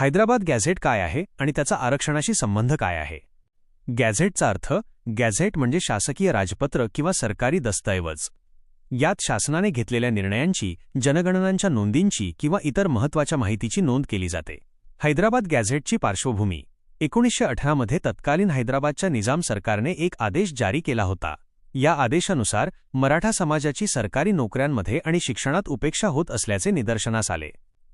Hyderabad gadget काय आहे आणि त्याचा आरक्षणाशी संबंध काय आहे? गॅझेटचा अर्थ गॅझेट म्हणजे शासकीय राजपत्र किंवा सरकारी दस्तऐवज. यात शासनाने घेतलेल्या निर्णयांची, जनगणनांच्या नोंदींची किंवा इतर महत्त्वाच्या माहितीची नोंद केली जाते. हैदराबाद गॅझेटची पार्श्वभूमी 1918 मध्ये तत्कालीन हैदराबादच्या निजाम सरकारने एक आदेश जारी केला होता. या आदेशानुसार मराठा समाजाची सरकारी नोकऱ्यांमध्ये आणि शिक्षणात उपेक्षा होत असल्याचे निदर्शनास आले.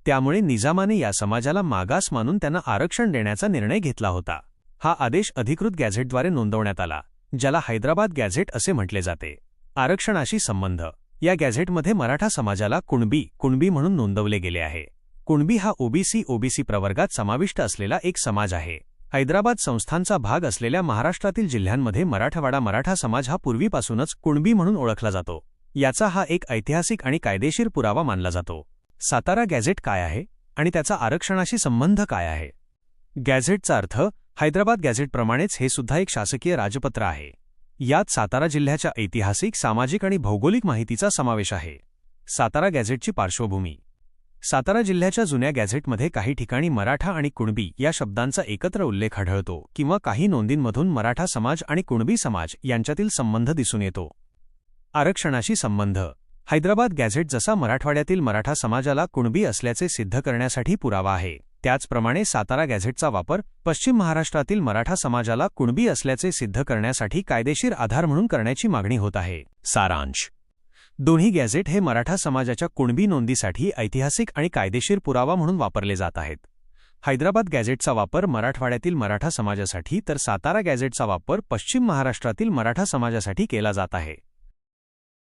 त्यामुळे निजामाने या समाजाला मागास मानून त्यांना आरक्षण देण्याचा निर्णय घेतला होता. हा आदेश अधिकृत गॅझेटद्वारे नोंदवण्यात आला, ज्याला हैदराबाद गॅझेट असे म्हटले जाते. आरक्षणाशी संबंध. या गॅझेटमध्ये मराठा समाजाला कुणबी म्हणून नोंदवले गेले आहे. कुणबी हा ओबीसी प्रवर्गात समाविष्ट असलेला एक समाज आहे. हैदराबाद संस्थानचा भाग असलेल्या महाराष्ट्रातील जिल्ह्यांमध्ये मराठवाडा मराठा समाज हा पूर्वीपासूनच कुणबी म्हणून ओळखला जातो. याचा हा एक ऐतिहासिक आणि कायदेशीर पुरावा मानला जातो. सातारा गॅझेट काय आहे आणि त्याचा आरक्षणाशी संबंध काय आहे? गॅझेटचा अर्थ हैदराबाद गॅझेटप्रमाणेच हे सुद्धा एक शासकीय राजपत्र आहे. यात सातारा जिल्ह्याच्या ऐतिहासिक, सामाजिक आणि भौगोलिक माहितीचा समावेश आहे. सातारा गॅझेटची पार्श्वभूमी. सातारा जिल्ह्याच्या जुन्या गॅझेटमध्ये काही ठिकाणी मराठा आणि कुणबी या शब्दांचा एकत्र उल्लेख आढळतो किंवा काही नोंदींमधून मराठा समाज आणि कुणबी समाज यांच्यातील संबंध दिसून येतो. आरक्षणाशी संबंध. हैदराबाद गॅझेट जसा मराठवाड्यातील मराठा समाजाला कुणबी असल्याचे सिद्ध करण्यासाठी पुरावा आहे, त्याचप्रमाणे सातारा गॅझेटचा वापर पश्चिम महाराष्ट्रातील मराठा समाजाला कुणबी असल्याचे सिद्ध करण्यासाठी कायदेशीर आधार म्हणून करण्याची मागणी होत आहे. सारांश. दोन्ही गॅझेट हे मराठा समाजाच्या कुणबी नोंदीसाठी ऐतिहासिक आणि कायदेशीर पुरावा म्हणून वापरले जात आहेत. हैदराबाद गॅझेटचा वापर मराठवाड्यातील मराठा समाजासाठी तर सातारा गॅझेटचा वापर पश्चिम महाराष्ट्रातील मराठा समाजासाठी केला जात आहे.